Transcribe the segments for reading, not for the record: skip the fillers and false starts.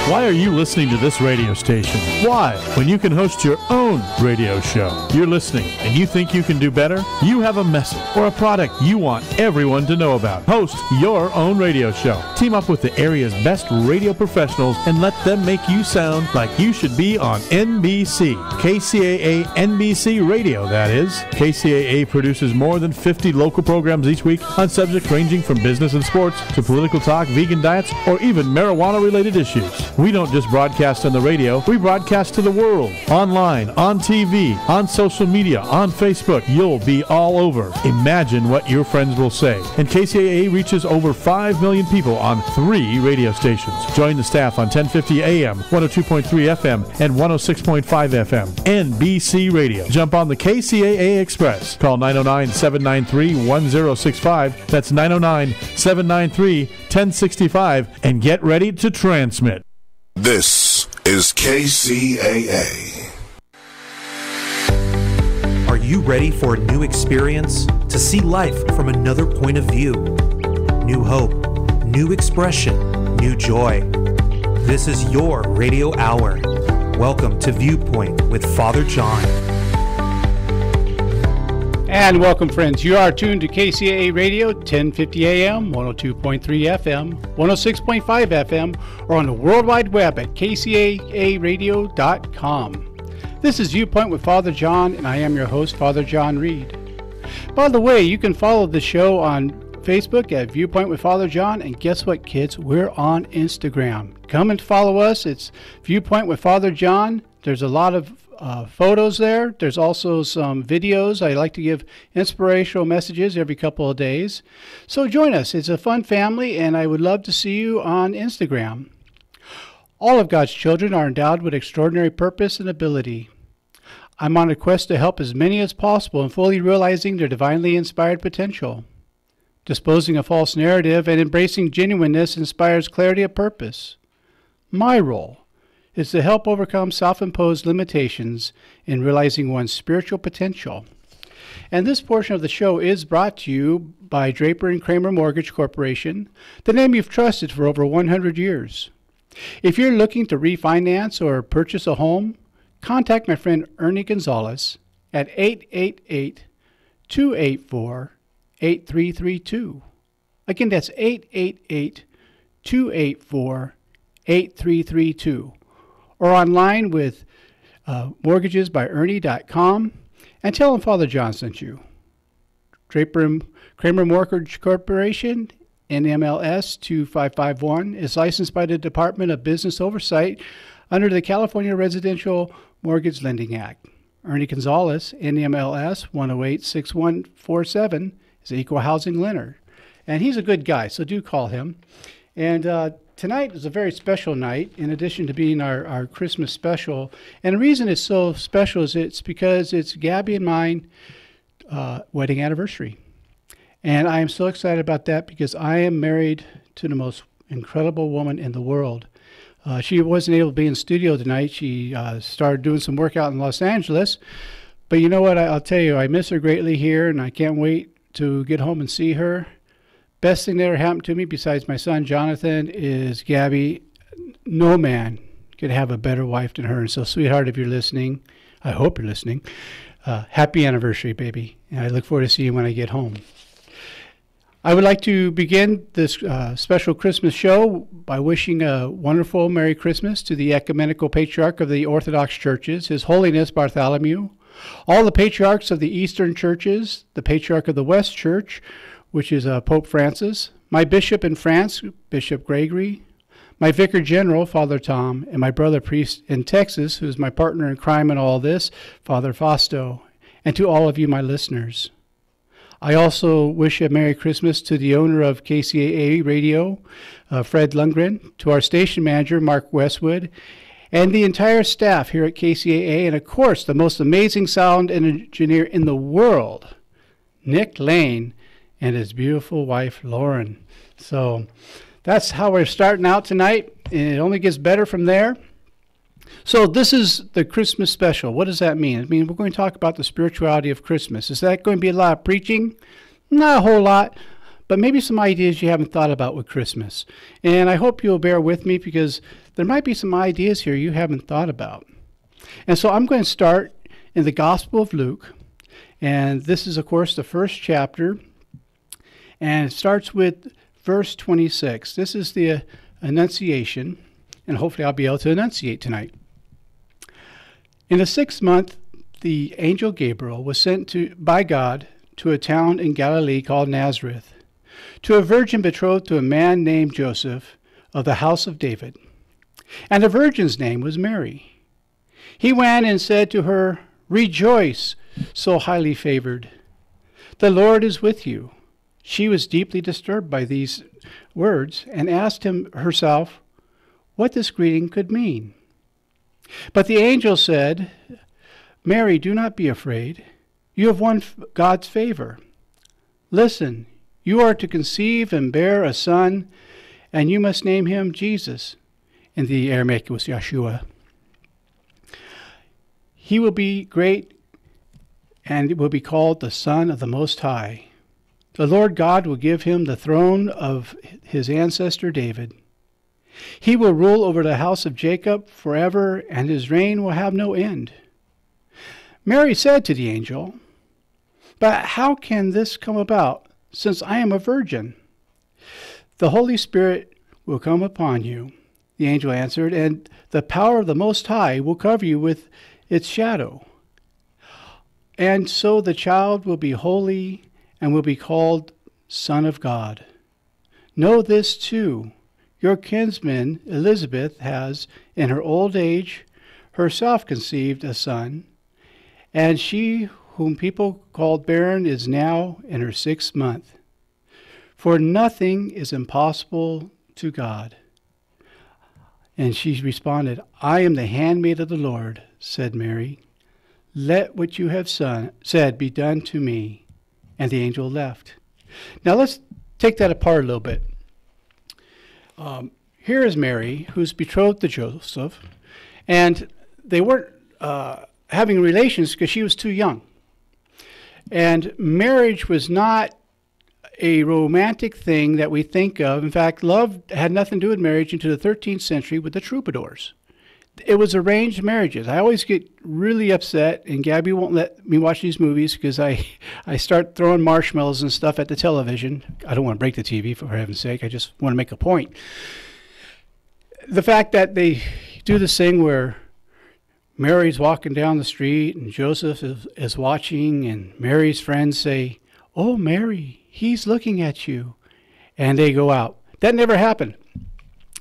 Why are you listening to this radio station? Why? When you can host your own radio show. You're listening and you think you can do better? You have a message or a product you want everyone to know about. Host your own radio show. Team up with the area's best radio professionals and let them make you sound like you should be on NBC. KCAA NBC Radio, that is. KCAA produces more than 50 local programs each week on subjects ranging from business and sports to political talk, vegan diets, or even marijuana-related issues. We don't just broadcast on the radio, we broadcast to the world. Online, on TV, on social media, on Facebook. You'll be all over. Imagine what your friends will say. And KCAA reaches over 5 million people on 3 radio stations. Join the staff on 1050 AM, 102.3 FM, and 106.5 FM. NBC Radio. Jump on the KCAA Express. Call 909-793-1065. That's 909-793-1065. And get ready to transmit. This is KCAA. Are you ready for a new experience? To see life from another point of view? New hope, new expression, new joy. This is your radio hour. Welcome to Viewpoint with Father John. And welcome, friends. You are tuned to KCAA Radio, 1050 AM, 102.3 FM, 106.5 FM, or on the World Wide Web at kcaaradio.com. This is Viewpoint with Father John, and I am your host, Father John Reed. By the way, you can follow the show on Facebook at Viewpoint with Father John, and guess what, kids? We're on Instagram. Come and follow us. It's Viewpoint with Father John. There's a lot of photos there. There's also some videos. I like to give inspirational messages every couple of days. So join us. It's a fun family, and I would love to see you on Instagram. All of God's children are endowed with extraordinary purpose and ability. I'm on a quest to help as many as possible in fully realizing their divinely inspired potential. Disposing a false narrative and embracing genuineness inspires clarity of purpose. My role is to help overcome self-imposed limitations in realizing one's spiritual potential. And this portion of the show is brought to you by Draper and Kramer Mortgage Corporation, the name you've trusted for over 100 years. If you're looking to refinance or purchase a home, contact my friend Ernie Gonzalez at 888-284-8332. Again, that's 888-284-8332. Or online with mortgagesbyernie.com, and tell them Father John sent you. Draper and Kramer Mortgage Corporation, NMLS 2551, is licensed by the Department of Business Oversight under the California Residential Mortgage Lending Act. Ernie Gonzalez, NMLS 1086147, is an equal housing lender. And he's a good guy, so do call him. And tonight is a very special night, in addition to being our Christmas special. And the reason it's so special is it's because it's Gabby and mine wedding anniversary. And I am so excited about that because I am married to the most incredible woman in the world. She wasn't able to be in studio tonight. She started doing some work out in Los Angeles. But you know what? I'll tell you, I miss her greatly here, and I can't wait to get home and see her. Best thing that ever happened to me, besides my son Jonathan, is Gabby. No man could have a better wife than her. And so, sweetheart, if you're listening, I hope you're listening. Happy anniversary, baby. And I look forward to seeing you when I get home. I would like to begin this special Christmas show by wishing a wonderful Merry Christmas to the Ecumenical Patriarch of the Orthodox Churches, His Holiness Bartholomew, all the patriarchs of the Eastern Churches, the Patriarch of the West Church, which is Pope Francis, my bishop in France, Bishop Gregory, my vicar general, Father Tom, and my brother priest in Texas, who's my partner in crime in all this, Father Fausto, and to all of you, my listeners. I also wish a Merry Christmas to the owner of KCAA Radio, Fred Lundgren, to our station manager, Mark Westwood, and the entire staff here at KCAA, and of course, the most amazing sound engineer in the world, Nick Lane, and his beautiful wife, Lauren. So that's how we're starting out tonight, and it only gets better from there. So this is the Christmas special. What does that mean? I mean, we're going to talk about the spirituality of Christmas. Is that going to be a lot of preaching? Not a whole lot, but maybe some ideas you haven't thought about with Christmas. And I hope you'll bear with me because there might be some ideas here you haven't thought about. And so I'm going to start in the Gospel of Luke. And this is, of course, the first chapter. And it starts with verse 26. This is the Annunciation. And hopefully I'll be able to enunciate tonight. In the 6th month, the angel Gabriel was sent by God to a town in Galilee called Nazareth, to a virgin betrothed to a man named Joseph of the house of David. And the virgin's name was Mary. He went and said to her, "Rejoice, so highly favored. The Lord is with you." She was deeply disturbed by these words and asked herself what this greeting could mean. But the angel said, "Mary, do not be afraid. You have won God's favor. Listen, you are to conceive and bear a son, and you must name him Jesus." In the Aramaic, it was Yeshua. "He will be great and will be called the Son of the Most High. The Lord God will give him the throne of his ancestor David. He will rule over the house of Jacob forever, and his reign will have no end." Mary said to the angel, "But how can this come about, since I am a virgin?" "The Holy Spirit will come upon you," the angel answered, "and the power of the Most High will cover you with its shadow. And so the child will be holy and will be called Son of God. Know this too, your kinsman Elizabeth has, in her old age, herself conceived a son, and she whom people called barren is now in her 6th month. For nothing is impossible to God." And she responded, "I am the handmaid of the Lord," said Mary. "Let what you have said be done to me." And the angel left. Now let's take that apart a little bit. Here is Mary, who's betrothed to Joseph, and they weren't having relations because she was too young. And marriage was not a romantic thing that we think of. In fact, love had nothing to do with marriage until the 13th century with the troubadours. It was arranged marriages. I always get really upset, and Gabby won't let me watch these movies because I start throwing marshmallows and stuff at the television. I don't want to break the TV, for heaven's sake. I just want to make a point. The fact that they do this thing where Mary's walking down the street and Joseph is watching, and Mary's friends say, "Oh, Mary, he's looking at you." And they go out. That never happened.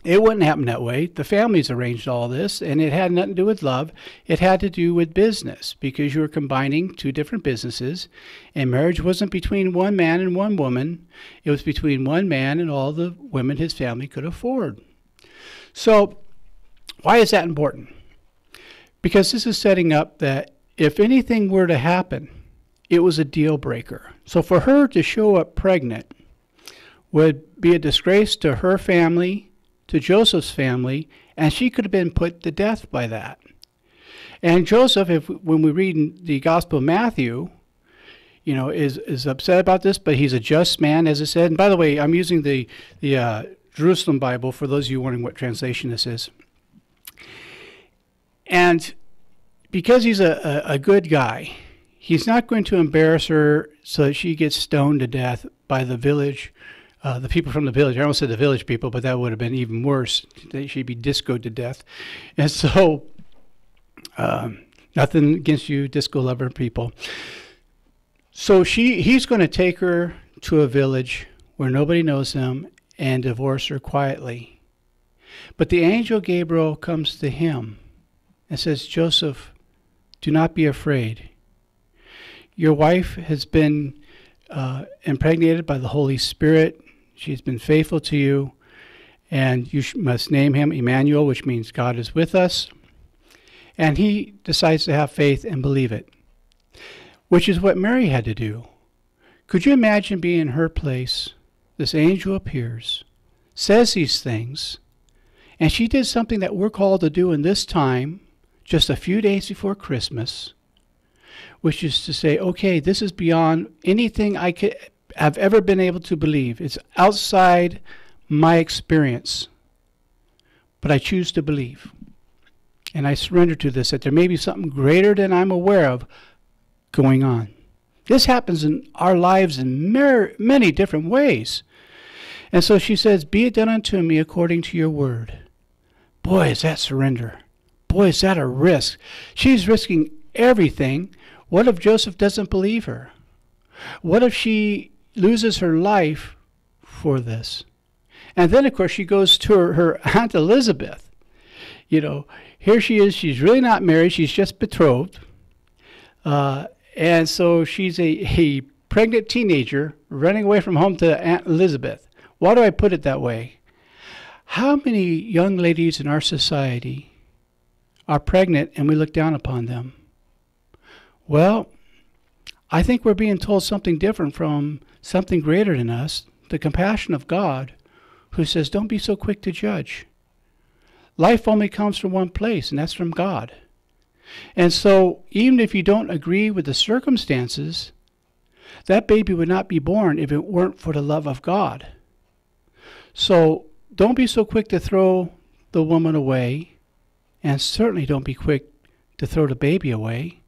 It wouldn't happen that way. The families arranged all this, and it had nothing to do with love. It had to do with business, because you were combining two different businesses, and marriage wasn't between one man and one woman. It was between one man and all the women his family could afford. So why is that important? Because this is setting up that if anything were to happen, it was a deal breaker. So for her to show up pregnant would be a disgrace to her family, to Joseph's family, and she could have been put to death by that. And Joseph, when we read in the Gospel of Matthew, is upset about this, but he's a just man, as it said. And by the way, I'm using the Jerusalem Bible for those of you wondering what translation this is. And because he's a good guy, he's not going to embarrass her so that she gets stoned to death by the village. The people from the village. I almost said the village people, but that would have been even worse. She'd be discoed to death. And so, nothing against you, disco lover people. So he's going to take her to a village where nobody knows him and divorce her quietly. But the angel Gabriel comes to him and says, "Joseph, do not be afraid. Your wife has been impregnated by the Holy Spirit. She's been faithful to you, and you must name him Emmanuel, which means God is with us." And he decides to have faith and believe it, which is what Mary had to do. Could you imagine being in her place? This angel appears, says these things, and she did something that we're called to do in this time, just a few days before Christmas, which is to say, okay, this is beyond anything I could have ever been able to believe. It's outside my experience. But I choose to believe. And I surrender to this, that there may be something greater than I'm aware of going on. This happens in our lives in many different ways. And so she says, be it done unto me according to your word. Boy, is that surrender. Boy, is that a risk. She's risking everything. What if Joseph doesn't believe her? What if she loses her life for this? And then, of course, she goes to her Aunt Elizabeth. You know, here she is. She's really not married. She's just betrothed. And so she's a pregnant teenager running away from home to Aunt Elizabeth. Why do I put it that way? How many young ladies in our society are pregnant and we look down upon them? Well, I think we're being told something different from something greater than us, the compassion of God, who says, don't be so quick to judge. Life only comes from one place, and that's from God. And so even if you don't agree with the circumstances, that baby would not be born if it weren't for the love of God. So don't be so quick to throw the woman away, and certainly don't be quick to throw the baby away,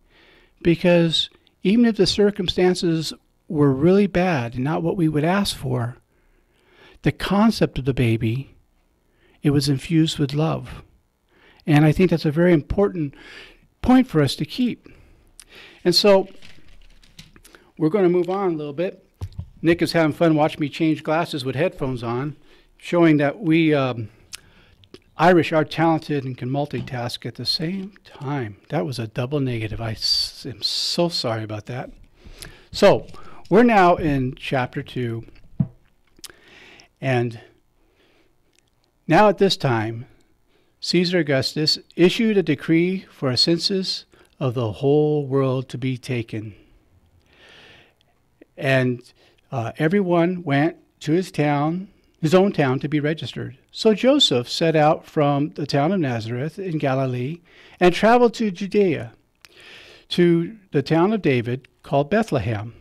because even if the circumstances were really bad and not what we would ask for, the concept of the baby, it was infused with love. And I think that's a very important point for us to keep. And so we're going to move on a little bit. Nick is having fun watching me change glasses with headphones on, showing that we Irish are talented and can multitask at the same time. That was a double negative. I am so sorry about that. So we're now in chapter 2. And now at this time, Caesar Augustus issued a decree for a census of the whole world to be taken. And everyone went to his own town, to be registered. So Joseph set out from the town of Nazareth in Galilee and traveled to Judea, to the town of David called Bethlehem,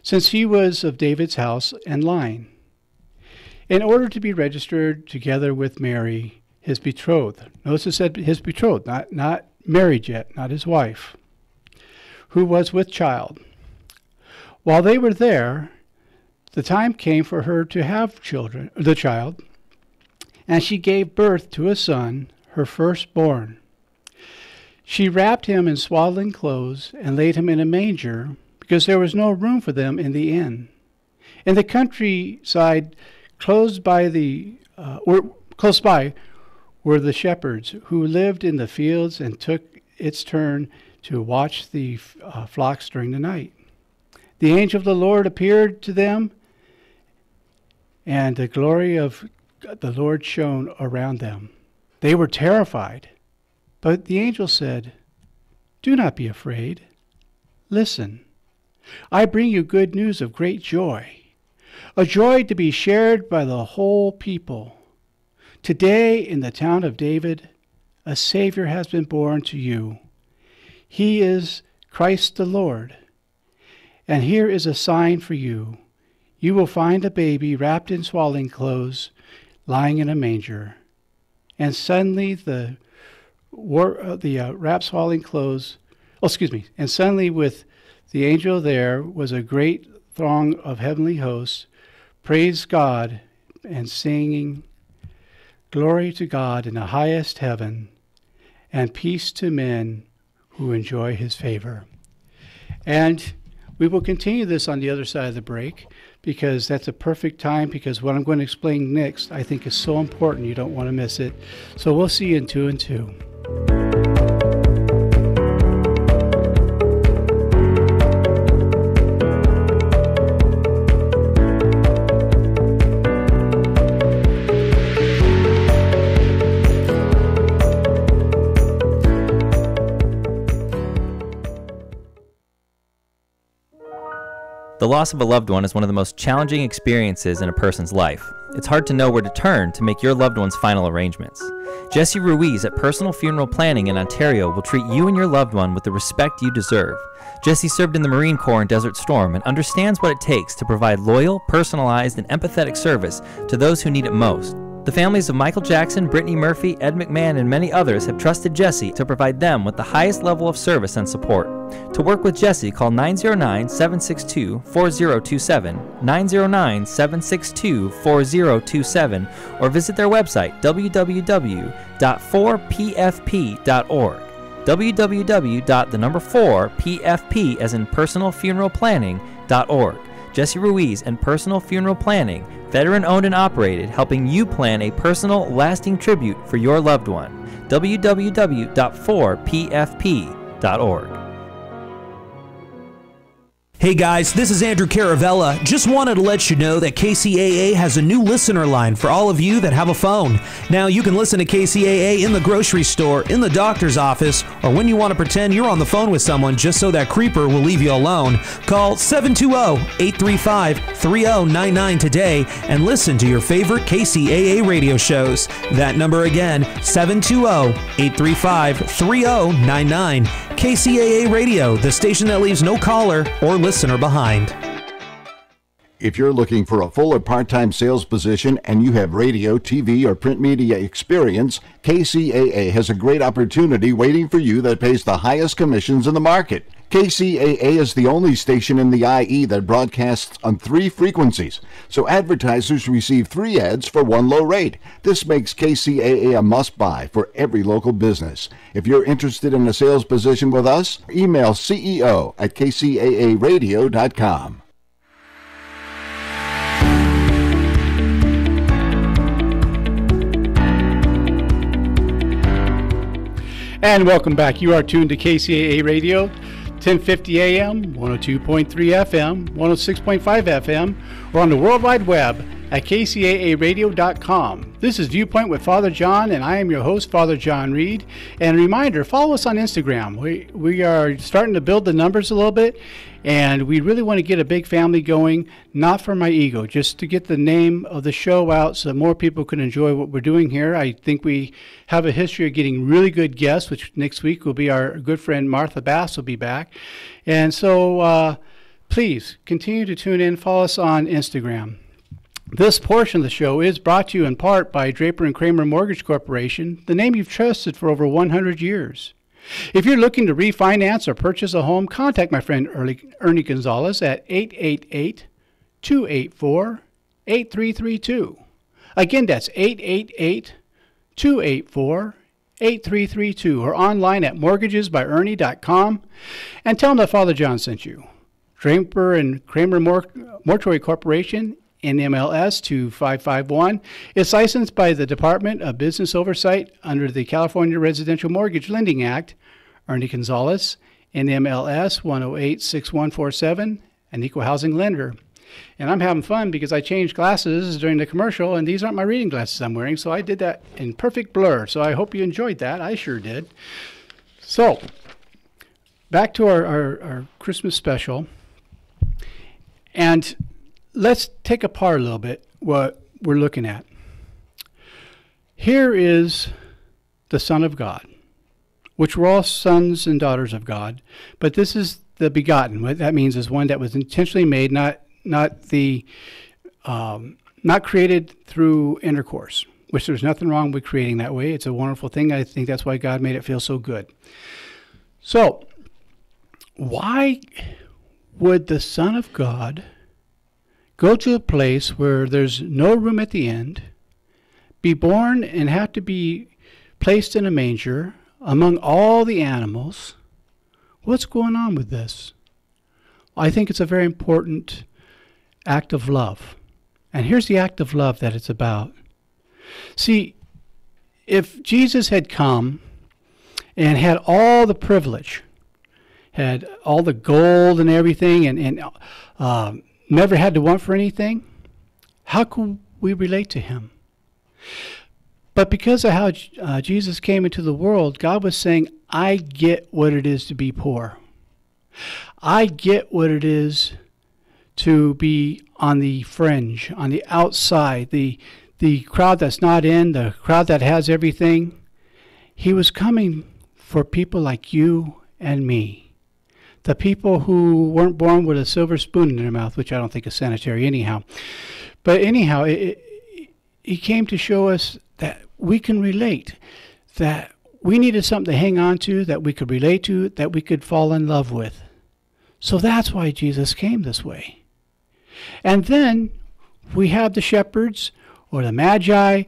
since he was of David's house and line, in order to be registered together with Mary, his betrothed. Notice it said his betrothed, not married yet, not his wife, who was with child. While they were there, the time came for her to have the child, and she gave birth to a son, her firstborn. She wrapped him in swaddling clothes and laid him in a manger, because there was no room for them in the inn. In the countryside, close by were the shepherds who lived in the fields and took its turn to watch the flocks during the night. The angel of the Lord appeared to them, and the glory of the Lord shone around them. They were terrified, but the angel said, "Do not be afraid. Listen, I bring you good news of great joy, a joy to be shared by the whole people. Today in the town of David, a Savior has been born to you. He is Christ the Lord. And here is a sign for you. You will find a baby wrapped in swaddling clothes, lying in a manger." And suddenly and suddenly with the angel there was a great throng of heavenly hosts, praise God and singing, "Glory to God in the highest heaven, and peace to men who enjoy his favor." And we will continue this on the other side of the break, because that's a perfect time, because what I'm going to explain next I think is so important you don't want to miss it. So we'll see you in 2 and 2. The loss of a loved one is one of the most challenging experiences in a person's life. it's hard to know where to turn to make your loved one's final arrangements. Jesse Ruiz at Personal Funeral Planning in Ontario will treat you and your loved one with the respect you deserve. Jesse served in the Marine Corps in Desert Storm and understands what it takes to provide loyal, personalized, and empathetic service to those who need it most. The families of Michael Jackson, Brittany Murphy, Ed McMahon, and many others have trusted Jesse to provide them with the highest level of service and support. To work with Jesse, call 909-762-4027, 909-762-4027, or visit their website, www.4pfp.org. www.4pfp as in personalfuneralplanning.org. Jesse Ruiz and Personal Funeral Planning, veteran-owned and operated, helping you plan a personal, lasting tribute for your loved one. www.4pfp.org. Hey guys, this is Andrew Caravella. Just wanted to let you know that KCAA has a new listener line for all of you that have a phone. Now you can listen to KCAA in the grocery store, in the doctor's office, or when you want to pretend you're on the phone with someone just so that creeper will leave you alone. Call 720-835-3099 today and listen to your favorite KCAA radio shows. That number again, 720-835-3099. KCAA Radio, the station that leaves no caller or listener behind. If you're looking for a full or part-time sales position and you have radio, TV, or print media experience, KCAA has a great opportunity waiting for you that pays the highest commissions in the market. KCAA is the only station in the IE that broadcasts on 3 frequencies, so advertisers receive 3 ads for 1 low rate. This makes KCAA a must-buy for every local business. If you're interested in a sales position with us, email CEO@kcaaradio.com. And welcome back. You are tuned to KCAA Radio, 1050 AM, 102.3 FM, 106.5 FM, or on the World Wide Web at KCAAradio.com. This is Viewpoint with Father John, and I am your host, Father John Reed. And a reminder, follow us on Instagram. We are starting to build the numbers a little bit, and we really want to get a big family going, not for my ego, just to get the name of the show out so more people can enjoy what we're doing here. I think we have a history of getting really good guests, which next week will be our good friend Martha Bass will be back. And so please continue to tune in, follow us on Instagram. This portion of the show is brought to you in part by Draper and Kramer Mortgage Corporation, the name you've trusted for over 100 years. If you're looking to refinance or purchase a home, contact my friend Ernie Gonzalez at 888-284-8332. Again, that's 888-284-8332, or online at mortgagesbyernie.com, and tell them that Father John sent you. Draper and Kramer Mortuary Corporation, NMLS 2551, is licensed by the Department of Business Oversight under the California Residential Mortgage Lending Act. Ernie Gonzalez, NMLS 1086147, an equal housing lender. And I'm having fun because I changed glasses during the commercial, and these aren't my reading glasses I'm wearing, so I did that in perfect blur. So I hope you enjoyed that. I sure did. So, back to our Christmas special. And let's take apart a little bit what we're looking at. Here is the Son of God, which we're all sons and daughters of God, but this is the begotten. What that means is one that was intentionally made, not created through intercourse, which there's nothing wrong with creating that way. It's a wonderful thing. I think that's why God made it feel so good. So, why would the Son of God go to a place where there's no room at the end, be born and have to be placed in a manger among all the animals? What's going on with this? I think it's a very important act of love. And here's the act of love that it's about. See, if Jesus had come and had all the privilege, had all the gold and everything, and never had to want for anything, how could we relate to him? But because of how Jesus came into the world, God was saying, I get what it is to be poor. I get what it is to be on the fringe, on the outside, the crowd that's not in, the crowd that has everything. He was coming for people like you and me. The people who weren't born with a silver spoon in their mouth, which I don't think is sanitary anyhow. But anyhow, he came to show us that we can relate, that we needed something to hang on to, that we could relate to, that we could fall in love with. So that's why Jesus came this way. And then we have the shepherds or the magi.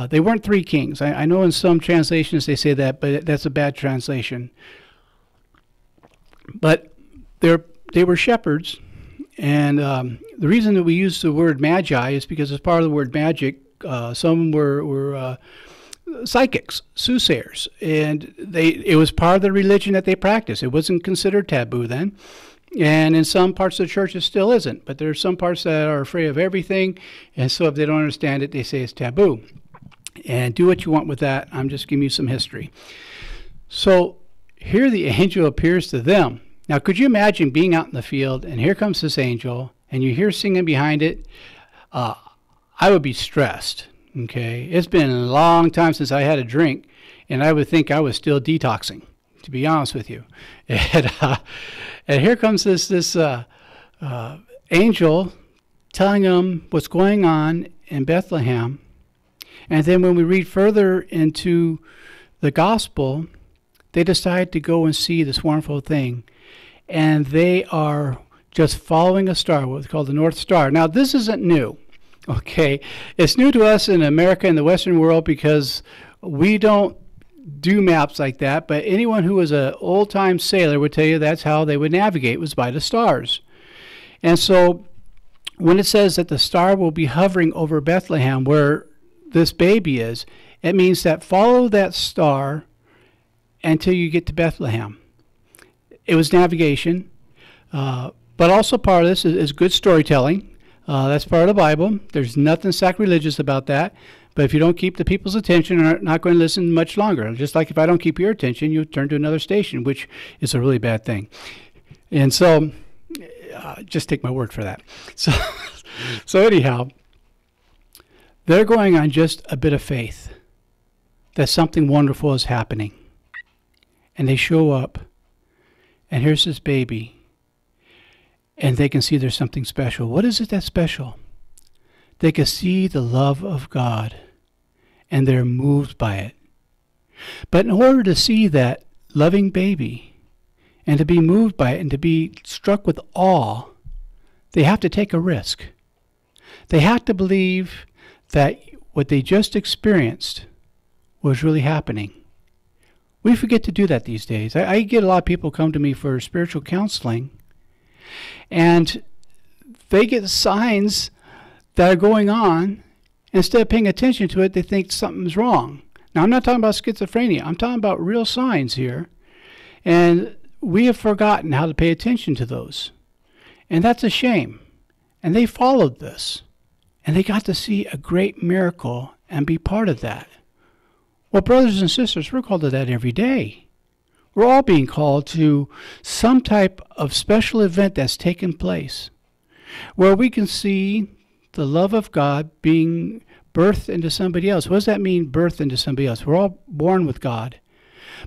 They weren't three kings. I know in some translations they say that, but that's a bad translation. But they were shepherds. And the reason that we use the word magi is because as part of the word magic, some were psychics, soothsayers, and it was part of the religion that they practiced. It wasn't considered taboo then, and in some parts of the church it still isn't. But there are some parts that are afraid of everything, and so if they don't understand it, they say it's taboo. And do what you want with that. I'm just giving you some history. So here the angel appears to them. Now, could you imagine being out in the field, and here comes this angel, and you hear singing behind it? I would be stressed. Okay, it's been a long time since I had a drink, and I would think I was still detoxing, to be honest with you. And here comes this angel telling them what's going on in Bethlehem. And then when we read further into the gospel, they decide to go and see this wonderful thing. And they are just following a star, what's called the North Star. Now, this isn't new. Okay, it's new to us in America and the Western world because we don't do maps like that, but anyone who was an old-time sailor would tell you that's how they would navigate, was by the stars. And so when it says that the star will be hovering over Bethlehem where this baby is, it means that follow that star until you get to Bethlehem. It was navigation, but also part of this is good storytelling. That's part of the Bible. There's nothing sacrilegious about that. But if you don't keep the people's attention, they're not going to listen much longer. Just like if I don't keep your attention, you turn to another station, which is a really bad thing. And so, just take my word for that. So anyhow, they're going on just a bit of faith that something wonderful is happening. And they show up, and here's this baby. And they can see there's something special. What is it that's special? They can see the love of God, and they're moved by it. But in order to see that loving baby, and to be moved by it, and to be struck with awe, they have to take a risk. They have to believe that what they just experienced was really happening. We forget to do that these days. I get a lot of people come to me for spiritual counseling, and they get signs that are going on. Instead of paying attention to it, they think something's wrong. Now, I'm not talking about schizophrenia. I'm talking about real signs here. And we have forgotten how to pay attention to those. And that's a shame. And they followed this. And they got to see a great miracle and be part of that. Well, brothers and sisters, we're called to that every day. We're all being called to some type of special event that's taken place where we can see the love of God being birthed into somebody else. What does that mean, birthed into somebody else? We're all born with God.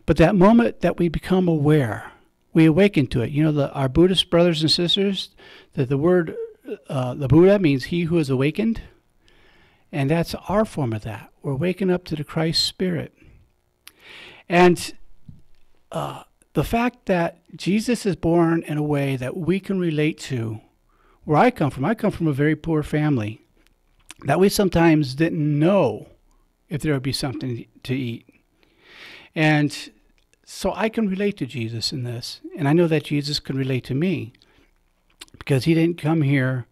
But that moment that we become aware, we awaken to it. You know, our Buddhist brothers and sisters, that the word, the Buddha means he who is awakened. And that's our form of that. We're waking up to the Christ Spirit. And the fact that Jesus is born in a way that we can relate to, where I come from a very poor family, that we sometimes didn't know if there would be something to eat. And so I can relate to Jesus in this. And I know that Jesus can relate to me because he didn't come here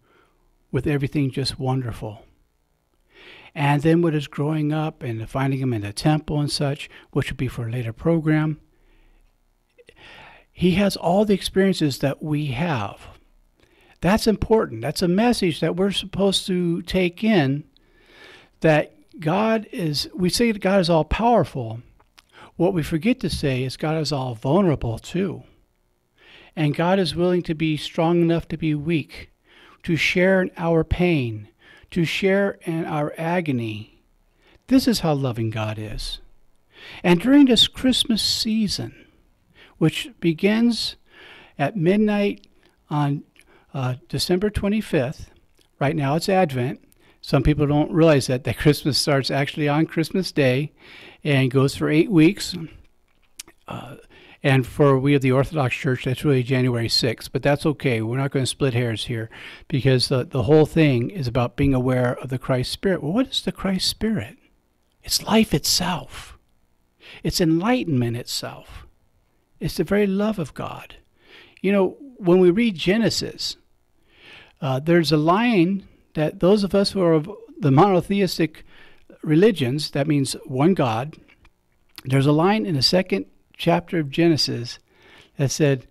with everything just wonderful. And then with his growing up and finding him in the temple and such, which would be for a later program, he has all the experiences that we have. That's important. That's a message that we're supposed to take in, that we say that God is all powerful. What we forget to say is God is all vulnerable too. And God is willing to be strong enough to be weak. to share in our pain, to share in our agony. This is how loving God is. And during this Christmas season, which begins at midnight on December 25th, right now it's Advent. Some people don't realize that Christmas starts actually on Christmas Day and goes for 8 weeks. And for we of the Orthodox Church, that's really January 6th. But that's okay. We're not going to split hairs here, because the whole thing is about being aware of the Christ Spirit. Well, what is the Christ Spirit? It's life itself. It's enlightenment itself. It's the very love of God. You know, when we read Genesis, there's a line that those of us who are of the monotheistic religions, that means one God, there's a line in the second chapter of Genesis that said,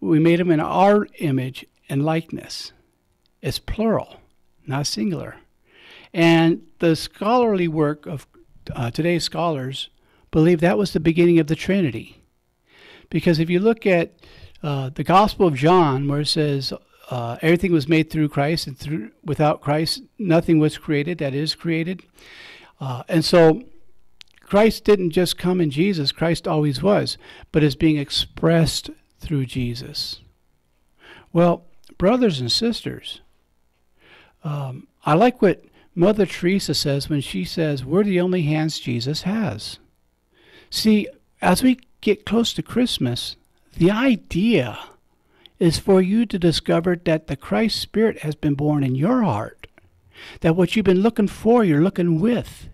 we made him in our image and likeness. It's plural, not singular. And the scholarly work of today's scholars believe that was the beginning of the Trinity. Because if you look at the Gospel of John, where it says everything was made through Christ, and without Christ nothing was created that is created. And so Christ didn't just come in Jesus, Christ always was, but is being expressed through Jesus. Well, brothers and sisters, I like what Mother Teresa says when she says, we're the only hands Jesus has. See, as we get close to Christmas, the idea is for you to discover that the Christ Spirit has been born in your heart, that what you've been looking for, you're looking with,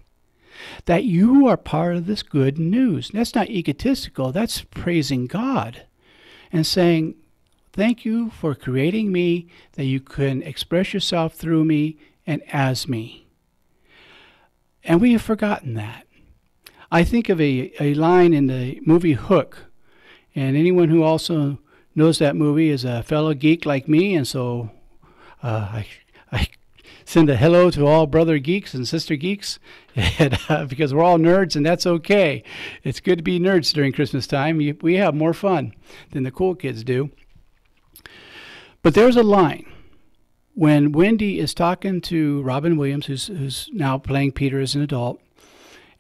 that you are part of this good news. That's not egotistical. That's praising God and saying, thank you for creating me, that you can express yourself through me and as me. And we have forgotten that. I think of a line in the movie Hook, and anyone who also knows that movie is a fellow geek like me, and so I send a hello to all brother geeks and sister geeks, and, because we're all nerds, and that's okay. It's good to be nerds during Christmas time. We have more fun than the cool kids do. But there's a line when Wendy is talking to Robin Williams, who's now playing Peter as an adult,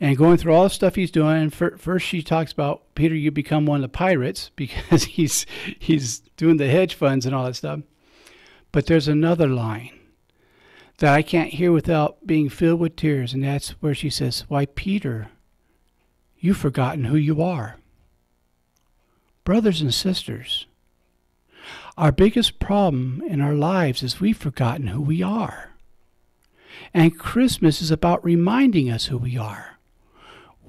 and going through all the stuff he's doing. First she talks about, Peter, you become one of the pirates, because he's doing the hedge funds and all that stuff. But there's another line that I can't hear without being filled with tears, and that's where she says, why, Peter, you've forgotten who you are. Brothers and sisters, our biggest problem in our lives is we've forgotten who we are. And Christmas is about reminding us who we are.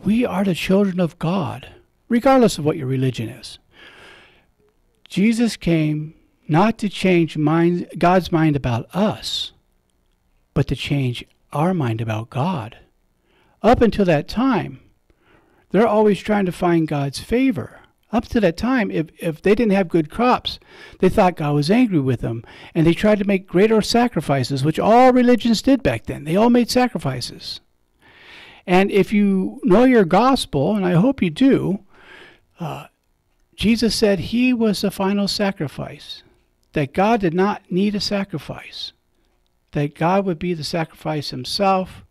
We are the children of God, regardless of what your religion is. Jesus came not to change God's mind about us, but to change our mind about God. Up until that time, they're always trying to find God's favor. Up to that time, if they didn't have good crops, they thought God was angry with them, and they tried to make greater sacrifices, which all religions did back then. They all made sacrifices. And if you know your gospel, and I hope you do, Jesus said he was the final sacrifice, that God did not need a sacrifice, that God would be the sacrifice himself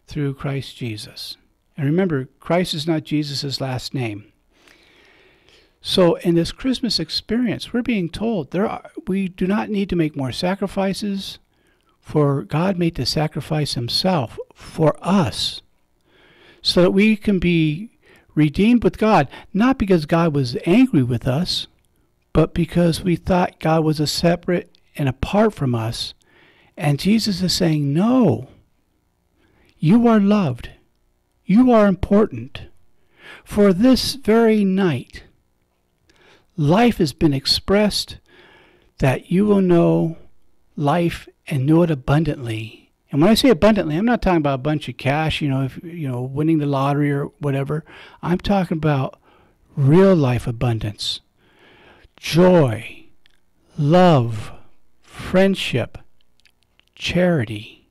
through Christ Jesus. And remember, Christ is not Jesus' last name. So in this Christmas experience, we're being told we do not need to make more sacrifices, for God made the sacrifice himself for us, so that we can be redeemed with God, not because God was angry with us, but because we thought God was a separate and apart from us. And Jesus is saying, no, you are loved. You are important. For this very night, life has been expressed, that you will know life and know it abundantly. And when I say abundantly, I'm not talking about a bunch of cash, winning the lottery or whatever. I'm talking about real life abundance, joy, love, friendship, charity.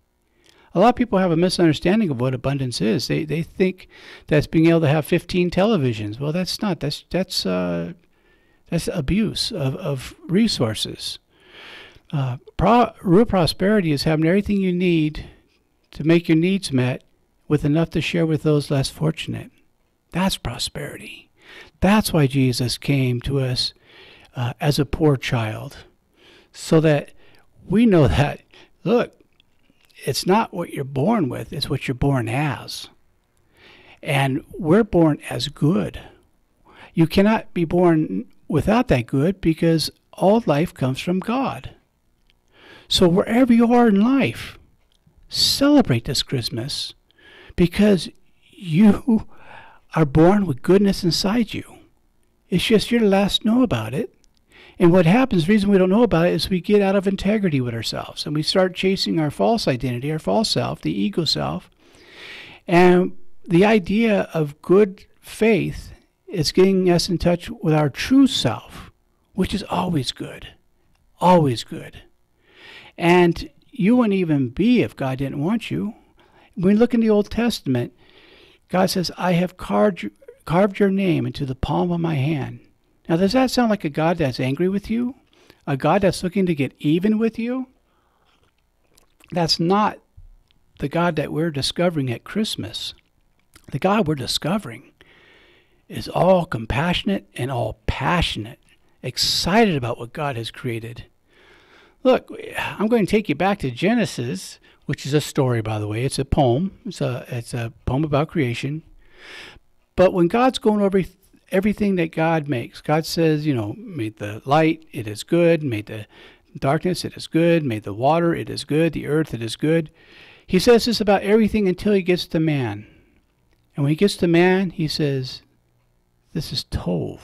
A lot of people have a misunderstanding of what abundance is. They think that's being able to have 15 televisions. Well, that's not. That's abuse of resources. Real prosperity is having everything you need to make your needs met with enough to share with those less fortunate. That's prosperity. That's why Jesus came to us as a poor child, so that we know that, look, it's not what you're born with, it's what you're born as. And we're born as good. You cannot be born without that good, because all life comes from God. So wherever you are in life, celebrate this Christmas, because you are born with goodness inside you. It's just you're the last to know about it. And what happens, the reason we don't know about it, is we get out of integrity with ourselves, and we start chasing our false identity, our false self, the ego self. And the idea of good faith is getting us in touch with our true self, which is always good, always good. And you wouldn't even be if God didn't want you. When we look in the Old Testament, God says, I have carved your name into the palm of my hand. Now, does that sound like a God that's angry with you? A God that's looking to get even with you? That's not the God that we're discovering at Christmas. The God we're discovering is all compassionate and all passionate, excited about what God has created. Look, I'm going to take you back to Genesis, which is a story, by the way. It's a poem. It's a poem about creation. But when God's going over everything that God makes, God says, made the light, it is good. Made the darkness, it is good. Made the water, it is good. The earth, it is good. He says this about everything until he gets to man. And when he gets to man, he says, this is Tov.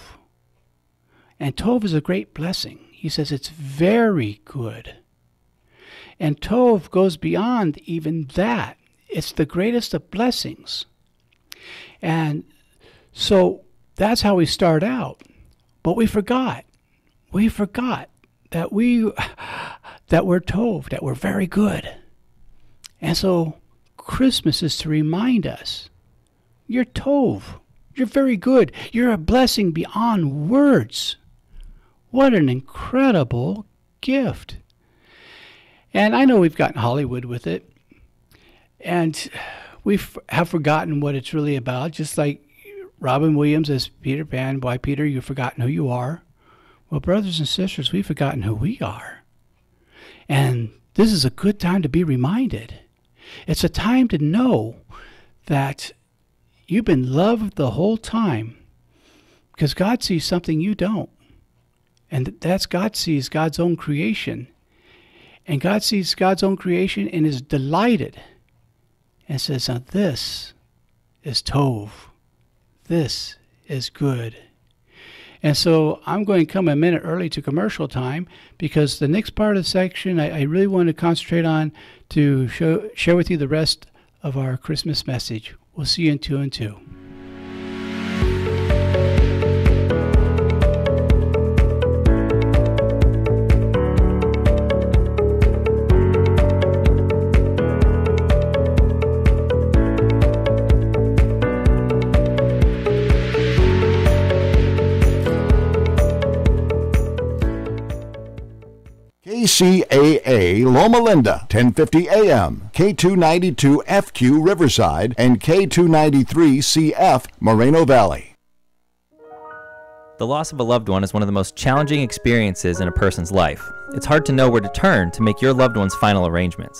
And Tov is a great blessing. He says it's very good. And Tov goes beyond even that. It's the greatest of blessings. And so that's how we start out. But we forgot. We forgot that we're Tov, that we're very good. And so Christmas is to remind us, you're Tov. You're very good. You're a blessing beyond words. What an incredible gift. And I know we've gotten Hollywood with it. And we have forgotten what it's really about. Just like Robin Williams as Peter Pan. Why, Peter, you've forgotten who you are. Well, brothers and sisters, we've forgotten who we are. And this is a good time to be reminded. It's a time to know that you've been loved the whole time, because God sees something you don't. And that's God sees God's own creation. And God sees God's own creation and is delighted and says, now this is Tov. This is good. And so I'm going to come a minute early to commercial time, because the next part of the section I really want to concentrate on to share with you the rest of our Christmas message. We'll see you in 2 and 2. KCAA Loma Linda, 1050 AM, K292 FQ Riverside, and K293 CF Moreno Valley. The loss of a loved one is one of the most challenging experiences in a person's life. It's hard to know where to turn to make your loved one's final arrangements.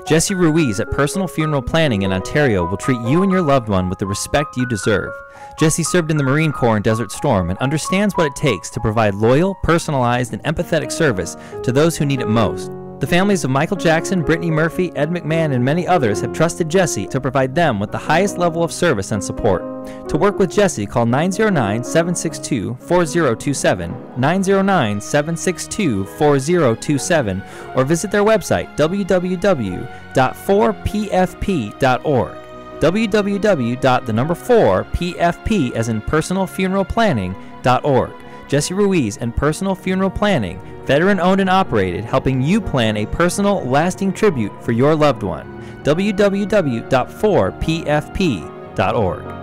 Jesse Ruiz at Personal Funeral Planning in Ontario will treat you and your loved one with the respect you deserve. Jesse served in the Marine Corps in Desert Storm and understands what it takes to provide loyal, personalized, and empathetic service to those who need it most. The families of Michael Jackson, Brittany Murphy, Ed McMahon, and many others have trusted Jesse to provide them with the highest level of service and support. To work with Jesse, call 909-762-4027, 909-762-4027, or visit their website, www.4pfp.org. www.4pfp as in personalfuneralplanning.org. Jesse Ruiz and Personal Funeral Planning, veteran-owned and operated, helping you plan a personal, lasting tribute for your loved one. www.4pfp.org.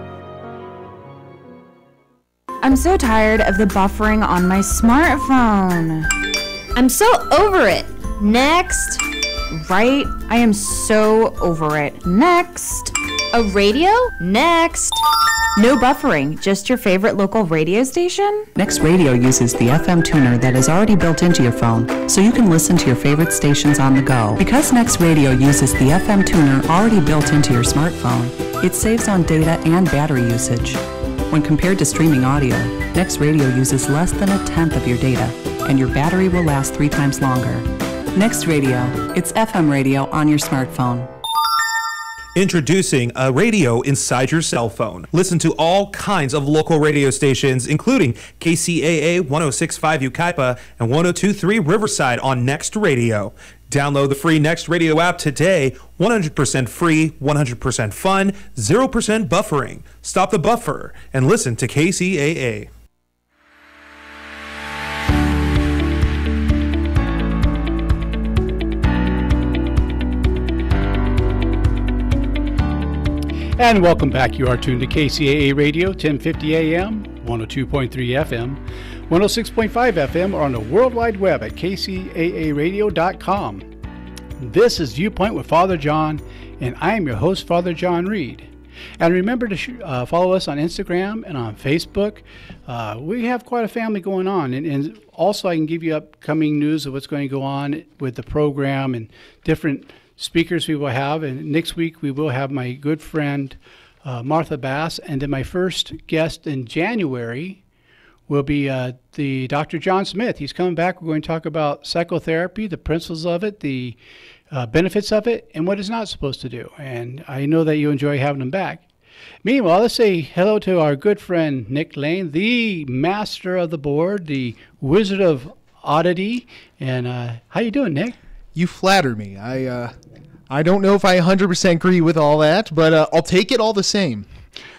I'm so tired of the buffering on my smartphone. I'm so over it. Next. Right? I am so over it. Next. A radio? Next. No buffering, just your favorite local radio station? Next Radio uses the FM tuner that is already built into your phone, so you can listen to your favorite stations on the go. Because Next Radio uses the FM tuner already built into your smartphone, it saves on data and battery usage. When compared to streaming audio, Next Radio uses less than a tenth of your data, and your battery will last 3 times longer. Next Radio, it's FM radio on your smartphone. Introducing a radio inside your cell phone. Listen to all kinds of local radio stations, including KCAA 106.5 Yucaipa and 102.3 Riverside on Next Radio. Download the free Next Radio app today. 100% free, 100% fun, 0% buffering. Stop the buffer and listen to KCAA. And welcome back. You are tuned to KCAA Radio, 1050 AM, 102.3 FM, 106.5 FM, or on the World Wide Web at kcaaradio.com. This is Viewpoint with Father John, and I am your host, Father John Reed. And remember to follow us on Instagram and on Facebook. We have quite a family going on. And also I can give you upcoming news of what's going to go on with the program and different speakers we will have. And next week we will have my good friend Martha Bass, and then my first guest in January will be the Dr. John Smith. He's coming back. We're going to talk about psychotherapy, the principles of it, the benefits of it, and what it's not supposed to do. And I know that you enjoy having him back. Meanwhile, let's say hello to our good friend Nick Lane, the master of the board, the wizard of oddity. And how you doing, Nick? You flatter me. I don't know if I 100% agree with all that, but I'll take it all the same.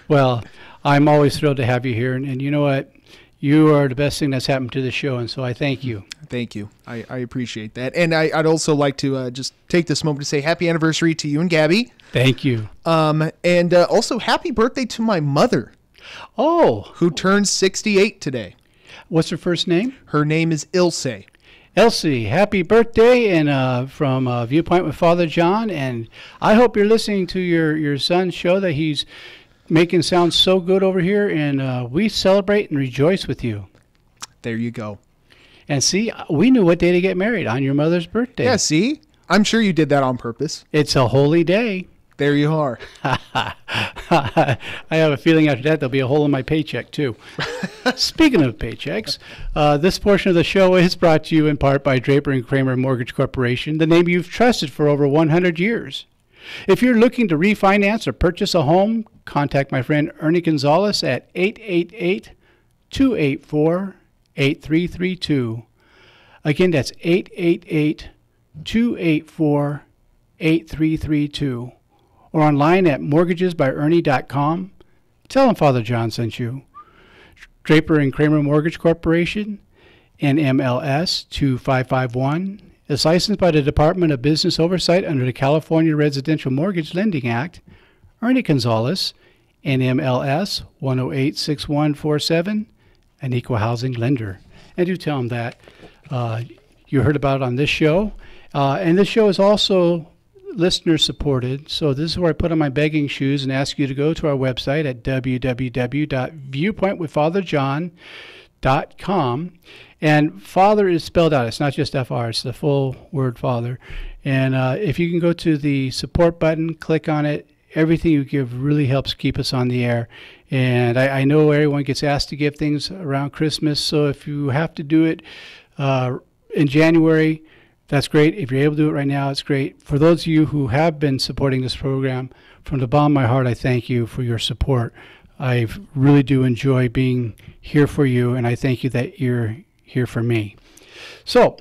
Well, I'm always thrilled to have you here. And you know what? You are the best thing that's happened to the show, and so I thank you. Thank you. I appreciate that. And I'd also like to just take this moment to say happy anniversary to you and Gabby. Thank you. And also happy birthday to my mother. Oh. Who turns 68 today. What's her first name? Her name is Ilse. Elsie, happy birthday, and from Viewpoint with Father John. And I hope you're listening to your son's show that he's making sound so good over here, and we celebrate and rejoice with you. There you go. And see, we knew what day to get married, on your mother's birthday. Yeah, see? I'm sure you did that on purpose. It's a holy day. There you are. I have a feeling after that there'll be a hole in my paycheck, too. Speaking of paychecks, this portion of the show is brought to you in part by Draper & Kramer Mortgage Corporation, the name you've trusted for over 100 years. If you're looking to refinance or purchase a home, contact my friend Ernie Gonzalez at 888-284-8332. Again, that's 888-284-8332. Or online at mortgagesbyernie.com. Tell them Father John sent you. Draper & Kramer Mortgage Corporation, NMLS 2551, is licensed by the Department of Business Oversight under the California Residential Mortgage Lending Act. Ernie Gonzalez, NMLS 1086147, an equal housing lender. And do tell them that you heard about it on this show. And this show is also listener supported. So this is where I put on my begging shoes and ask you to go to our website at www.viewpointwithfatherjohn.com. And Father is spelled out. It's not just FR. It's the full word Father. And if you can go to the support button, click on it. Everything you give really helps keep us on the air. And I know everyone gets asked to give things around Christmas. So if you have to do it in January, that's great. If you're able to do it right now, it's great. For those of you who have been supporting this program, from the bottom of my heart, I thank you for your support. I really do enjoy being here for you, and I thank you that you're here for me. So,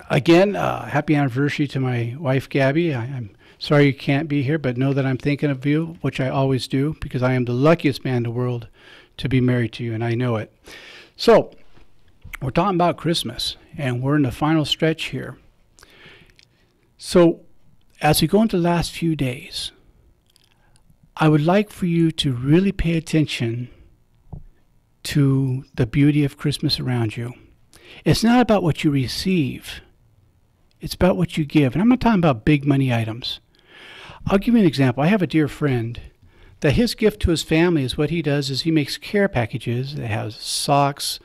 again, happy anniversary to my wife, Gabby. I'm sorry you can't be here, but know that I'm thinking of you, which I always do, because I am the luckiest man in the world to be married to you, and I know it. So, we're talking about Christmas, and we're in the final stretch here. So, as we go into the last few days, I would like for you to really pay attention to the beauty of Christmas around you. It's not about what you receive. It's about what you give. And I'm not talking about big money items. I'll give you an example. I have a dear friend that his gift to his family is what he does is he makes care packages. It has socks,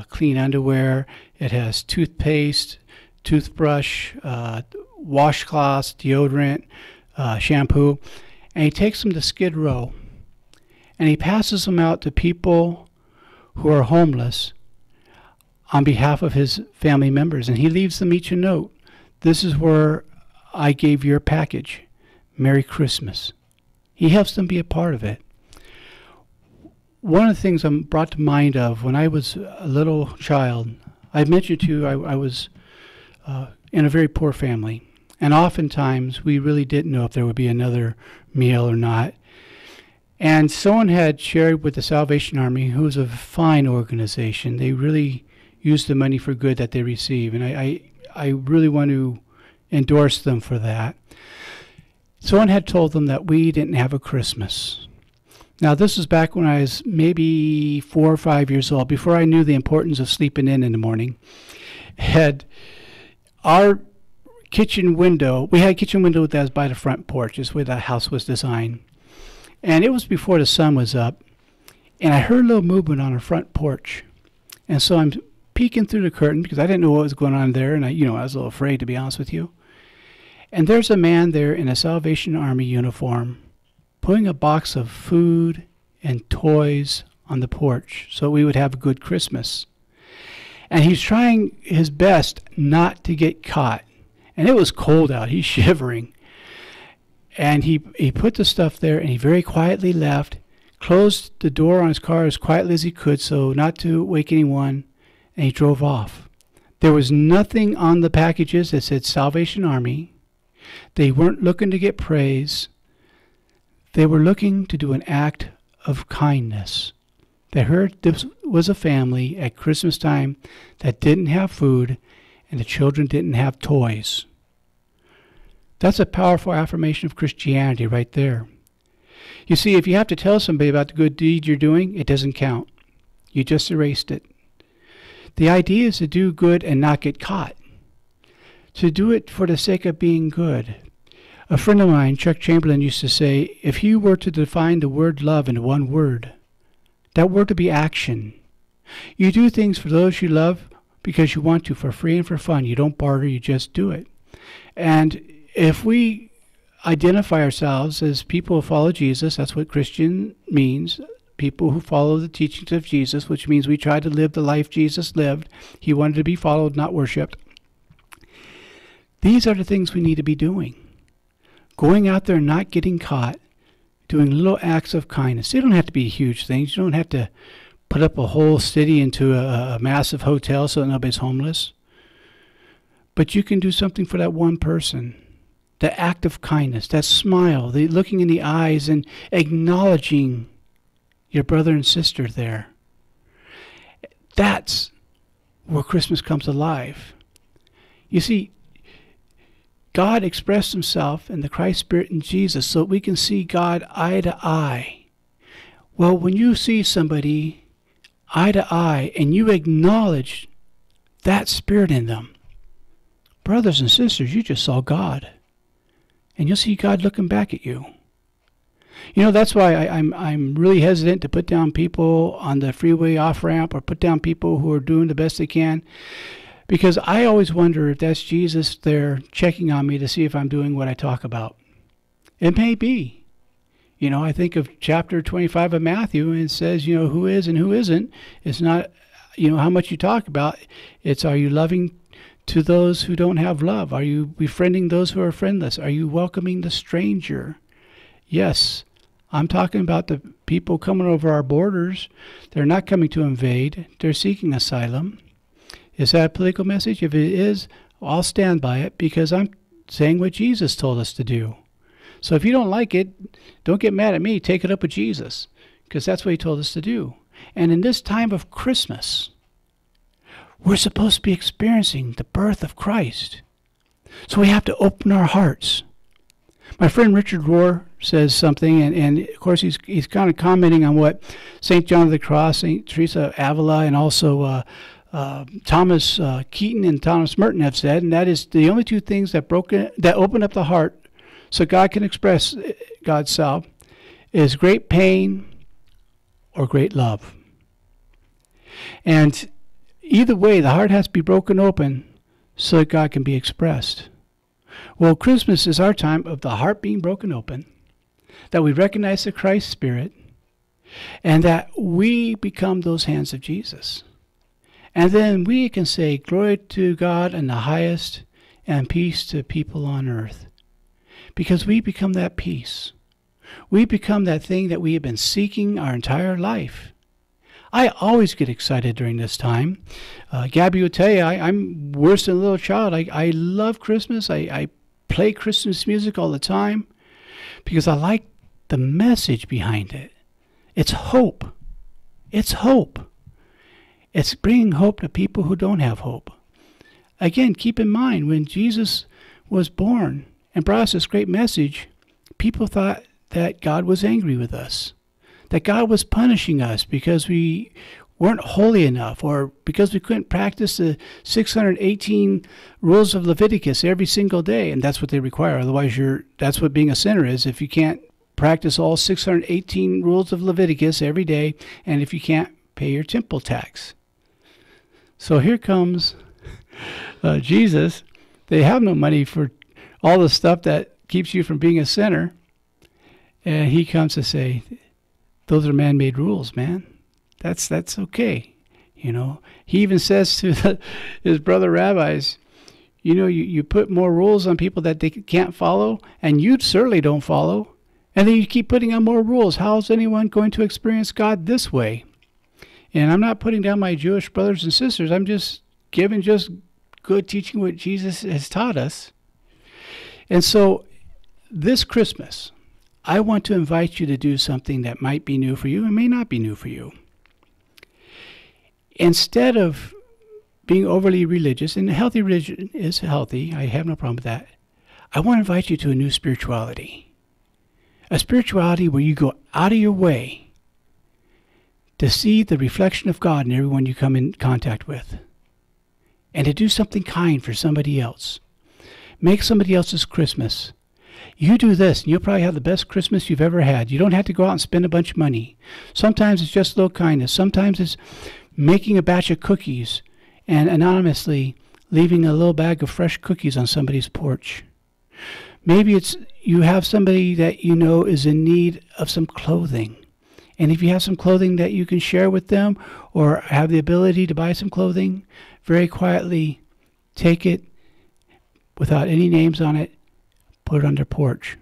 clean underwear. It has toothpaste, toothbrush, washcloths, deodorant, shampoo. And he takes them to Skid Row. And he passes them out to people who are homeless on behalf of his family members. And he leaves them each a note. This is where I gave your package. Merry Christmas. He helps them be a part of it. One of the things I'm brought to mind of when I was a little child, I mentioned to you I was in a very poor family. And oftentimes we really didn't know if there would be another meal or not. And someone had shared with the Salvation Army, who was a fine organization. They really used the money for good that they receive. And I really want to endorse them for that. Someone had told them that we didn't have a Christmas. Now, this was back when I was maybe 4 or 5 years old, before I knew the importance of sleeping in the morning. Had our kitchen window, we had a kitchen window that was by the front porch, is where the house was designed. And it was before the sun was up, and I heard a little movement on our front porch. And so I'm peeking through the curtain because I didn't know what was going on there, and I was a little afraid, to be honest with you. And there's a man there in a Salvation Army uniform putting a box of food and toys on the porch so we would have a good Christmas. And he's trying his best not to get caught. And it was cold out. He's shivering. And he put the stuff there, and he very quietly left, closed the door on his car as quietly as he could so not to wake anyone, and he drove off. There was nothing on the packages that said Salvation Army. They weren't looking to get praise. They were looking to do an act of kindness. They heard this was a family at Christmas time that didn't have food, and the children didn't have toys. That's a powerful affirmation of Christianity right there. You see, if you have to tell somebody about the good deed you're doing, it doesn't count. You just erased it. The idea is to do good and not get caught. To do it for the sake of being good. A friend of mine, Chuck Chamberlain, used to say, if you were to define the word love in one word, that word would be action. You do things for those you love because you want to, for free and for fun. You don't barter, you just do it. And if we identify ourselves as people who follow Jesus, that's what Christian means, people who follow the teachings of Jesus, which means we try to live the life Jesus lived. He wanted to be followed, not worshipped. These are the things we need to be doing. Going out there and not getting caught, doing little acts of kindness. They don't have to be huge things. You don't have to put up a whole city into a massive hotel so that nobody's homeless. But you can do something for that one person. The act of kindness, that smile, the looking in the eyes and acknowledging your brother and sister there. That's where Christmas comes alive. You see, God expressed himself in the Christ Spirit in Jesus so that we can see God eye to eye. Well, when you see somebody eye to eye and you acknowledge that Spirit in them, brothers and sisters, you just saw God. And you'll see God looking back at you. You know, that's why I'm really hesitant to put down people on the freeway off-ramp or put down people who are doing the best they can. Because I always wonder if that's Jesus there checking on me to see if I'm doing what I talk about. It may be. You know, I think of chapter 25 of Matthew, and it says, you know, who is and who isn't. It's not, you know, how much you talk about. It's, are you loving to those who don't have love? Are you befriending those who are friendless? Are you welcoming the stranger? Yes, I'm talking about the people coming over our borders. They're not coming to invade. They're seeking asylum. Is that a political message? If it is, I'll stand by it because I'm saying what Jesus told us to do. So if you don't like it, don't get mad at me. Take it up with Jesus because that's what he told us to do. And in this time of Christmas, we're supposed to be experiencing the birth of Christ. So we have to open our hearts. My friend Richard Rohr says something, and of course he's kind of commenting on what St. John of the Cross, St. Teresa of Avila, and also Thomas Keaton and Thomas Merton have said, and that is the only two things that open up the heart so God can express God's self is great pain or great love. And either way, the heart has to be broken open so that God can be expressed. Well, Christmas is our time of the heart being broken open, that we recognize the Christ Spirit, and that we become those hands of Jesus. And then we can say, glory to God in the highest and peace to people on earth. Because we become that peace. We become that thing that we have been seeking our entire life. I always get excited during this time. Gabby would tell you, I'm worse than a little child. I love Christmas. I play Christmas music all the time because I like the message behind it. It's hope. It's hope. It's bringing hope to people who don't have hope. Again, keep in mind, when Jesus was born and brought us this great message, people thought that God was angry with us, that God was punishing us because we weren't holy enough or because we couldn't practice the 618 rules of Leviticus every single day. And that's what they require. Otherwise, that's what being a sinner is. If you can't practice all 618 rules of Leviticus every day, and if you can't pay your temple tax. So here comes Jesus. They have no money for all the stuff that keeps you from being a sinner. And he comes to say, those are man-made rules, man. That's okay. You know, he even says to his brother rabbis, you know, you put more rules on people that they can't follow, and you certainly don't follow. And then you keep putting on more rules. How is anyone going to experience God this way? And I'm not putting down my Jewish brothers and sisters. I'm just giving just good teaching what Jesus has taught us. And so this Christmas, I want to invite you to do something that might be new for you and may not be new for you. Instead of being overly religious, and healthy religion is healthy, I have no problem with that, I want to invite you to a new spirituality. A spirituality where you go out of your way to see the reflection of God in everyone you come in contact with. And to do something kind for somebody else. Make somebody else's Christmas. You do this, and you'll probably have the best Christmas you've ever had. You don't have to go out and spend a bunch of money. Sometimes it's just a little kindness. Sometimes it's making a batch of cookies and anonymously leaving a little bag of fresh cookies on somebody's porch. Maybe it's you have somebody that you know is in need of some clothing. And if you have some clothing that you can share with them or have the ability to buy some clothing, very quietly take it without any names on it, put it on their porch.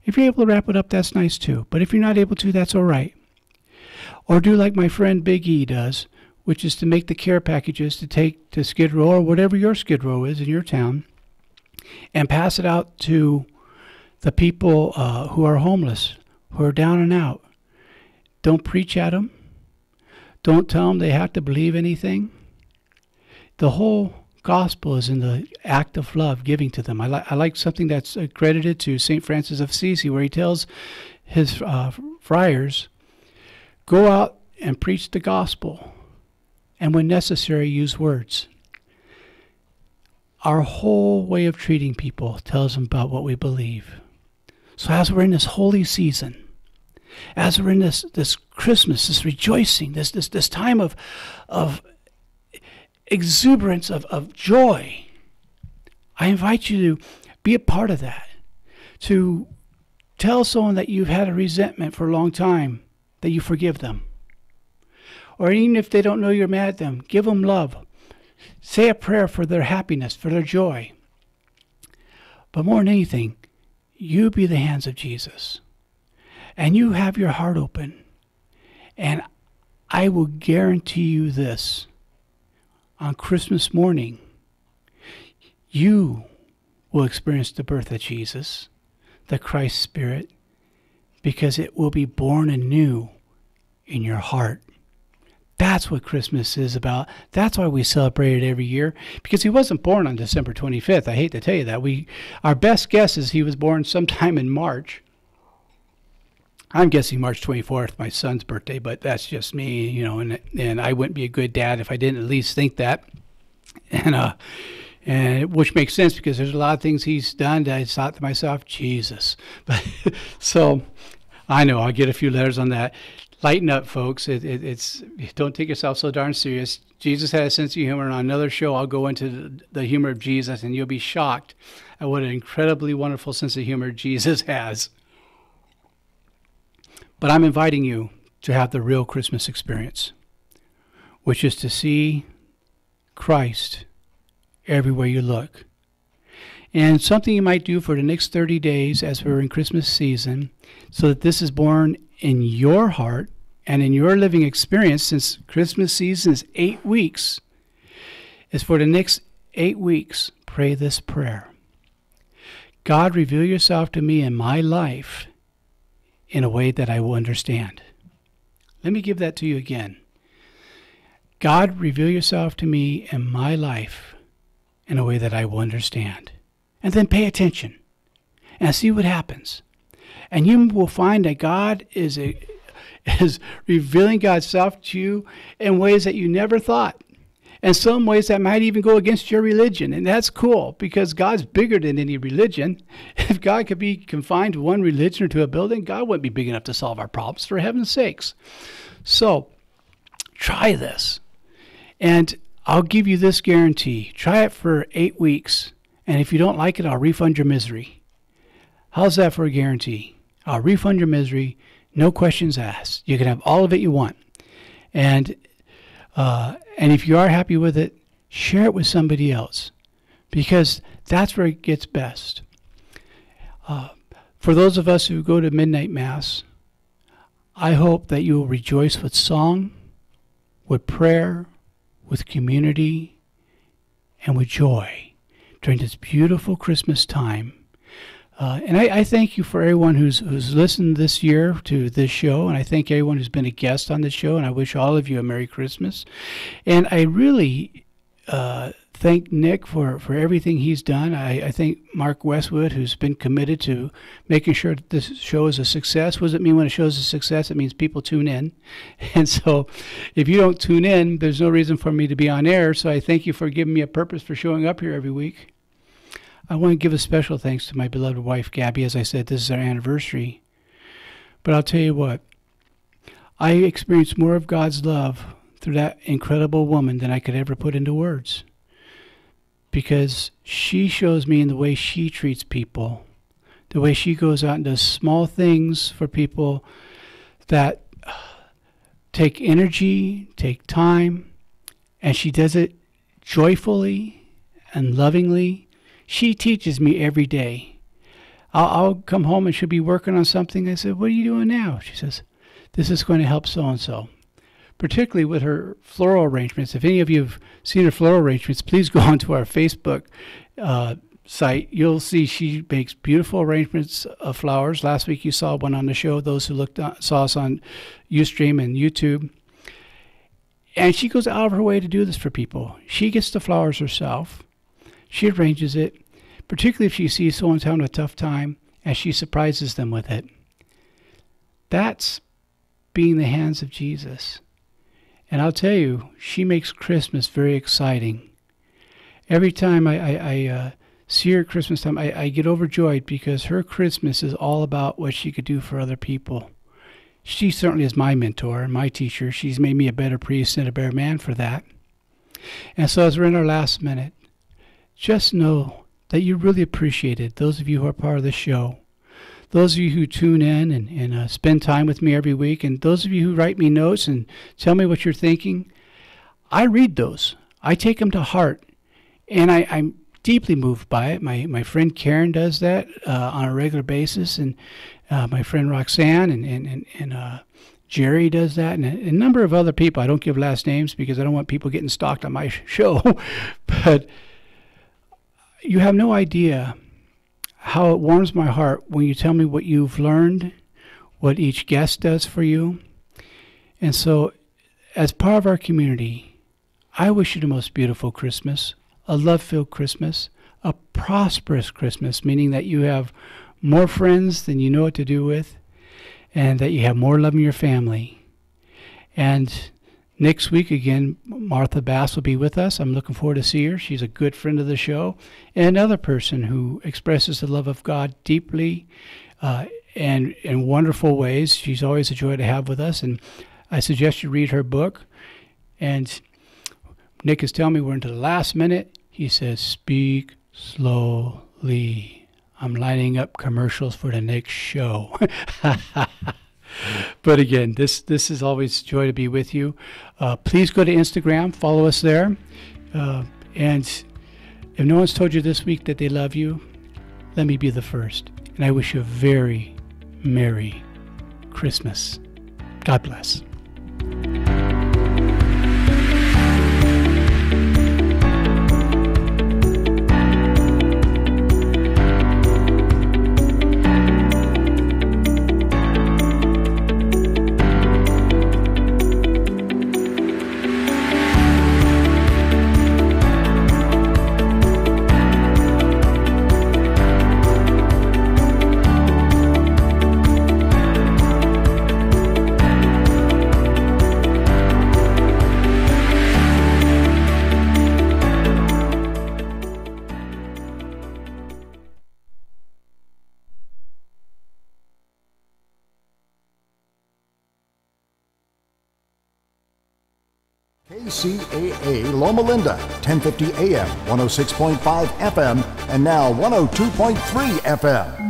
If you're able to wrap it up, that's nice too. But if you're not able to, that's all right. Or do like my friend Big E does, which is to make the care packages to take to Skid Row or whatever your Skid Row is in your town and pass it out to the people who are homeless, who are down and out. Don't preach at them. Don't tell them they have to believe anything. The whole gospel is in the act of love, giving to them. I like something that's credited to St. Francis of Assisi, where he tells his friars, go out and preach the gospel, and when necessary, use words. Our whole way of treating people tells them about what we believe. So as we're in this holy season, as we're in this Christmas, this rejoicing, this time of exuberance, of joy, I invite you to be a part of that. To tell someone that you've had a resentment for a long time, that you forgive them. Or even if they don't know you're mad at them, give them love. Say a prayer for their happiness, for their joy. But more than anything, you be the hands of Jesus. And you have your heart open. And I will guarantee you this. On Christmas morning, you will experience the birth of Jesus, the Christ Spirit, because it will be born anew in your heart. That's what Christmas is about. That's why we celebrate it every year, because he wasn't born on December 25th. I hate to tell you that. Our best guess is he was born sometime in March. I'm guessing March 24th, my son's birthday, but that's just me, you know, and I wouldn't be a good dad if I didn't at least think that. And which makes sense because there's a lot of things he's done that I thought to myself, Jesus. But so I know I'll get a few letters on that. Lighten up, folks. It's don't take yourself so darn serious. Jesus had a sense of humor, and on another show I'll go into the humor of Jesus, and you'll be shocked at what an incredibly wonderful sense of humor Jesus has. But I'm inviting you to have the real Christmas experience, which is to see Christ everywhere you look. And something you might do for the next 30 days as we're in Christmas season, so that this is born in your heart and in your living experience, since Christmas season is 8 weeks, is for the next 8 weeks, pray this prayer. God, reveal yourself to me in my life in a way that I will understand. Let me give that to you again. God, reveal yourself to me in my life in a way that I will understand. And then pay attention and see what happens. And you will find that God is revealing God's self to you in ways that you never thought. And some ways that might even go against your religion. And that's cool because God's bigger than any religion. If God could be confined to one religion or to a building, God wouldn't be big enough to solve our problems, for heaven's sakes. So try this. And I'll give you this guarantee. Try it for 8 weeks. And if you don't like it, I'll refund your misery. How's that for a guarantee? I'll refund your misery, no questions asked. You can have all of it you want. And if you are happy with it, share it with somebody else, because that's where it gets best. For those of us who go to midnight mass, I hope that you will rejoice with song, with prayer, with community, and with joy during this beautiful Christmas time. And I thank you for everyone who's listened this year to this show, and I thank everyone who's been a guest on this show, and I wish all of you a Merry Christmas. And I really thank Nick for everything he's done. I thank Mark Westwood, who's been committed to making sure that this show is a success. What does it mean when a show is a success? It means people tune in. And so if you don't tune in, there's no reason for me to be on air. So I thank you for giving me a purpose for showing up here every week. I want to give a special thanks to my beloved wife, Gabby. As I said, this is our anniversary. But I'll tell you what, I experienced more of God's love through that incredible woman than I could ever put into words. Because she shows me in the way she treats people, the way she goes out and does small things for people that take energy, take time, and she does it joyfully and lovingly. She teaches me every day. I'll come home and she'll be working on something. I said, what are you doing now? She says, this is going to help so-and-so. Particularly with her floral arrangements. If any of you have seen her floral arrangements, please go onto our Facebook site. You'll see she makes beautiful arrangements of flowers. Last week you saw one on the show, those who saw us on Ustream and YouTube. And she goes out of her way to do this for people. She gets the flowers herself. She arranges it, particularly if she sees someone's having a tough time, and she surprises them with it. That's being the hands of Jesus. And I'll tell you, she makes Christmas very exciting. Every time I see her at Christmas time, I get overjoyed because her Christmas is all about what she could do for other people. She certainly is my mentor and my teacher. She's made me a better priest and a better man for that. And so as we're in our last minute, just know that you really appreciate it. Those of you who are part of the show, those of you who tune in and spend time with me every week, and those of you who write me notes and tell me what you're thinking, I read those. I take them to heart, and I'm deeply moved by it. My friend Karen does that on a regular basis, and my friend Roxanne and Jerry does that, and a number of other people. I don't give last names because I don't want people getting stalked on my show, but you have no idea how it warms my heart when you tell me what you've learned, what each guest does for you. And so, as part of our community, I wish you the most beautiful Christmas, a love-filled Christmas, a prosperous Christmas, meaning that you have more friends than you know what to do with. and that you have more love in your family. And next week, again, Martha Bass will be with us. I'm looking forward to see her. She's a good friend of the show and another person who expresses the love of God deeply and in wonderful ways. She's always a joy to have with us, and I suggest you read her book. And Nick is telling me we're into the last minute. He says, speak slowly. I'm lining up commercials for the next show. But again, this is always a joy to be with you. Please go to Instagram, follow us there. And if no one's told you this week that they love you, let me be the first. And I wish you a very Merry Christmas. God bless. KCAA Loma Linda, 1050 AM, 106.5 FM, and now 102.3 FM.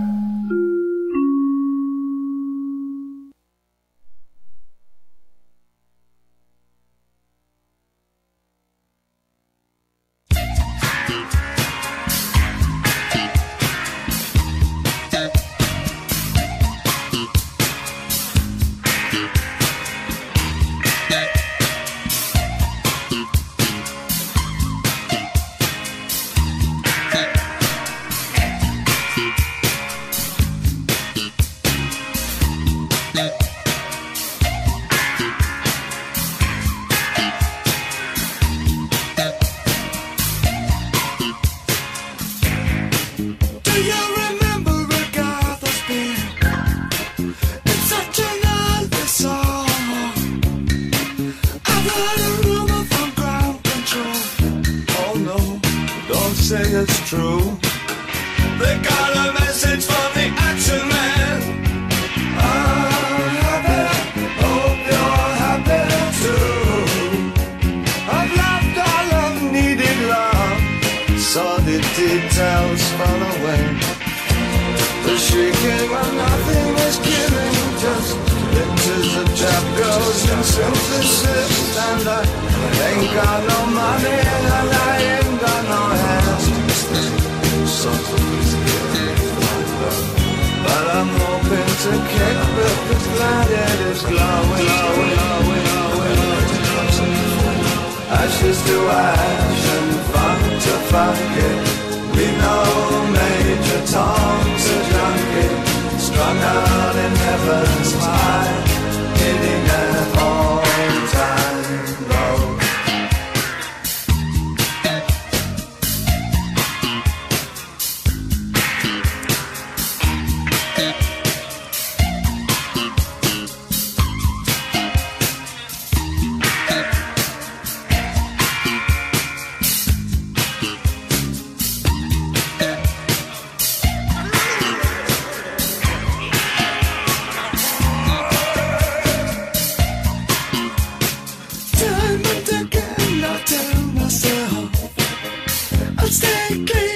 I'll stay clean.